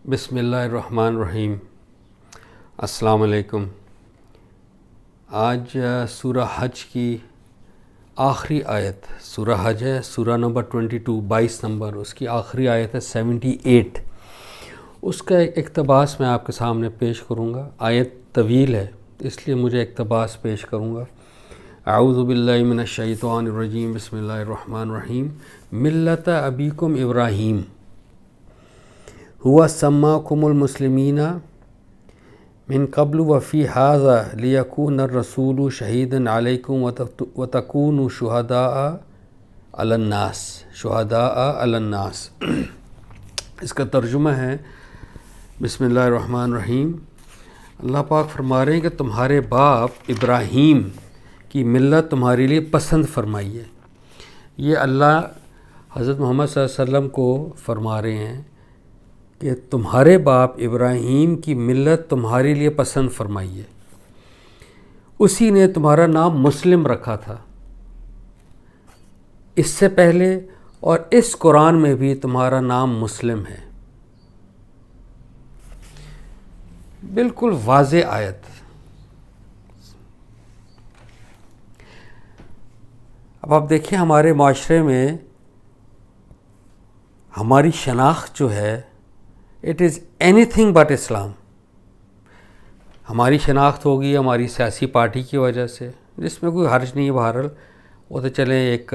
بسم اللہ الرحمن الرحیم۔ السلام علیکم۔ آج سورہ حج کی آخری آیت، سورہ حج ہے سورہ نمبر 22 نمبر، اس کی آخری آیت ہے 78۔ اس کا ایک اقتباس میں آپ کے سامنے پیش کروں گا۔ آیت طویل ہے اس لیے مجھے اقتباس پیش کروں گا۔ اعوذ باللہ من الشیطان الرجیم، بسم اللہ الرحمن الرحیم۔ ملت ابیکم ابراہیم هو سماکم المسلمین من قبل وفی ھذا لیکون الرسول شہیدا علیکم وتکونوا شہداء علی الناس۔ اس کا ترجمہ ہے، بسم اللہ الرحمن الرحیم، اللہ پاک فرما رہے ہیں کہ تمہارے باپ ابراہیم کی ملت تمہارے لیے پسند فرمائی ہے۔ یہ اللہ حضرت محمد صلی اللہ علیہ وسلم کو فرما رہے ہیں کہ تمہارے باپ ابراہیم کی ملت تمہارے لیے پسند فرمائی ہے، اسی نے تمہارا نام مسلم رکھا تھا اس سے پہلے، اور اس قرآن میں بھی تمہارا نام مسلم ہے۔ بالکل واضح آیت۔ اب آپ دیکھیں ہمارے معاشرے میں ہماری شناخت جو ہے it is anything but Islam. ہماری شناخت ہوگی ہماری سیاسی پارٹی کی وجہ سے، جس میں کوئی حرج نہیں ہے، بہرحال وہ تو چلیں ایک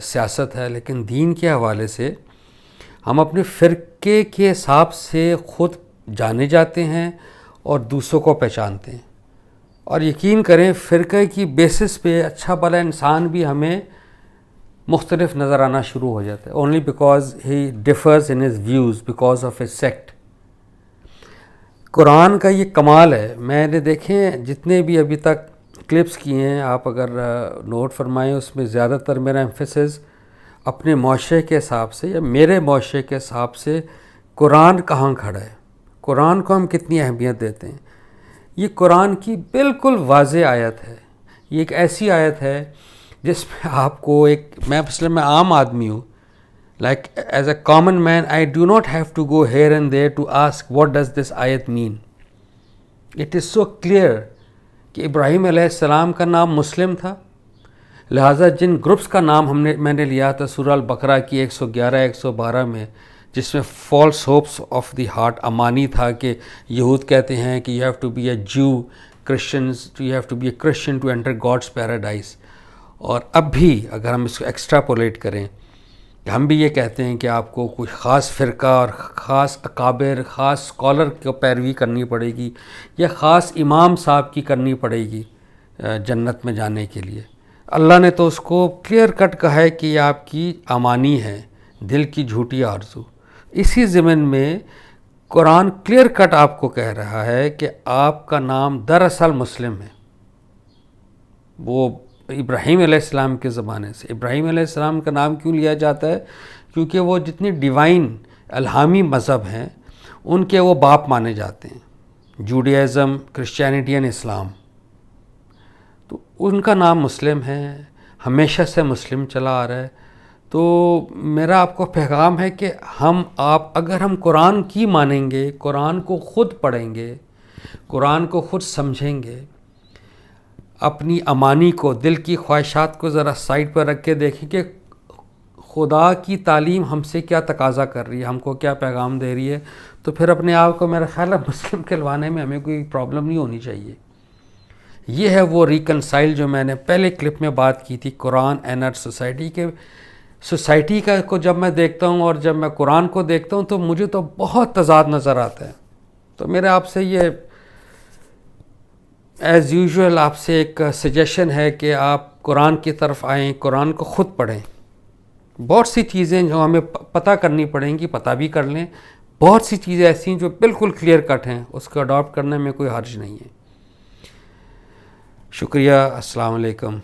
سیاست ہے، لیکن دین کے حوالے سے ہم اپنے فرقے کے حساب سے خود جانے جاتے ہیں اور دوسروں کو پہچانتے ہیں، اور یقین کریں فرقے کی بیسس پہ اچھا بھلا انسان بھی ہمیں مختلف نظر آنا شروع ہو جاتا ہے، only because he differs in his views because of a sect. Quran کا یہ کمال ہے، میں نے دیکھیں جتنے بھی ابھی تک کلپس کیے ہیں، آپ اگر نوٹ فرمائیں، اس میں زیادہ تر میرا ایمفیسس اپنے معاشرے کے حساب سے یا میرے معاشرے کے حساب سے قرآن کہاں کھڑا ہے، قرآن کو ہم کتنی اہمیت دیتے ہیں۔ یہ قرآن کی بالکل واضح آیت ہے، یہ ایک ایسی آیت ہے جس میں آپ کو میں عام آدمی ہوں، like as a common man I do not have to go here and there to ask what does this ayat mean. It is so clear کہ ابراہیم علیہ السلام کا نام مسلم تھا، لہٰذا جن گروپس کا نام میں نے لیا تھا سورہ البقرہ کی 111-112 میں، جس میں false hopes of the heart امانی تھا کہ یہود کہتے ہیں کہ you have to be a Jew, Christians you have to be a Christian to enter God's paradise، اور اب بھی اگر ہم اس کو ایکسٹراپولیٹ کریں، ہم بھی یہ کہتے ہیں کہ آپ کو کوئی خاص فرقہ اور خاص اکابر، خاص اسکالر کو پیروی کرنی پڑے گی، یا خاص امام صاحب کی کرنی پڑے گی جنت میں جانے کے لیے۔ اللہ نے تو اس کو کلیئر کٹ کہا ہے کہ یہ آپ کی امانی ہے، دل کی جھوٹی آرزو۔ اسی ضمن میں قرآن کلیئر کٹ آپ کو کہہ رہا ہے کہ آپ کا نام دراصل مسلم ہے۔ وہ ابراہیم علیہ السلام کے زمانے سے، ابراہیم علیہ السلام کا نام کیوں لیا جاتا ہے؟ کیونکہ وہ جتنی ڈیوائن الہامی مذہب ہیں ان کے وہ باپ مانے جاتے ہیں، جوڈیزم، کرسچینٹی اینڈ اسلام، تو ان کا نام مسلم ہے، ہمیشہ سے مسلم چلا آ رہا ہے۔ تو میرا آپ کو پیغام ہے کہ اگر ہم قرآن کی مانیں گے، قرآن کو خود پڑھیں گے، قرآن کو خود سمجھیں گے، اپنی امانی کو، دل کی خواہشات کو ذرا سائڈ پر رکھ کے دیکھیں کہ خدا کی تعلیم ہم سے کیا تقاضا کر رہی ہے، ہم کو کیا پیغام دے رہی ہے، تو پھر اپنے آپ کو میرا خیال ہے مسلم کہلوانے میں ہمیں کوئی پرابلم نہیں ہونی چاہیے۔ یہ ہے وہ ریکنسائل جو میں نے پہلے کلپ میں بات کی تھی، قرآن اینڈ ارتھ سوسائٹی کے۔ سوسائٹی کو جب میں دیکھتا ہوں اور جب میں قرآن کو دیکھتا ہوں تو مجھے تو بہت تضاد نظر آتا ہے۔ تو میرا آپ سے یہ ایز یوزول آپ سے ایک سجیشن ہے کہ آپ قرآن کی طرف آئیں، قرآن کو خود پڑھیں۔ بہت سی چیزیں جو ہمیں پتہ کرنی پڑیں گی پتہ بھی کر لیں، بہت سی چیزیں ایسی ہیں جو بالکل کلیئر کٹ ہیں، اس کو اڈاپٹ کرنے میں کوئی حرج نہیں ہے۔ شکریہ، السلام علیکم۔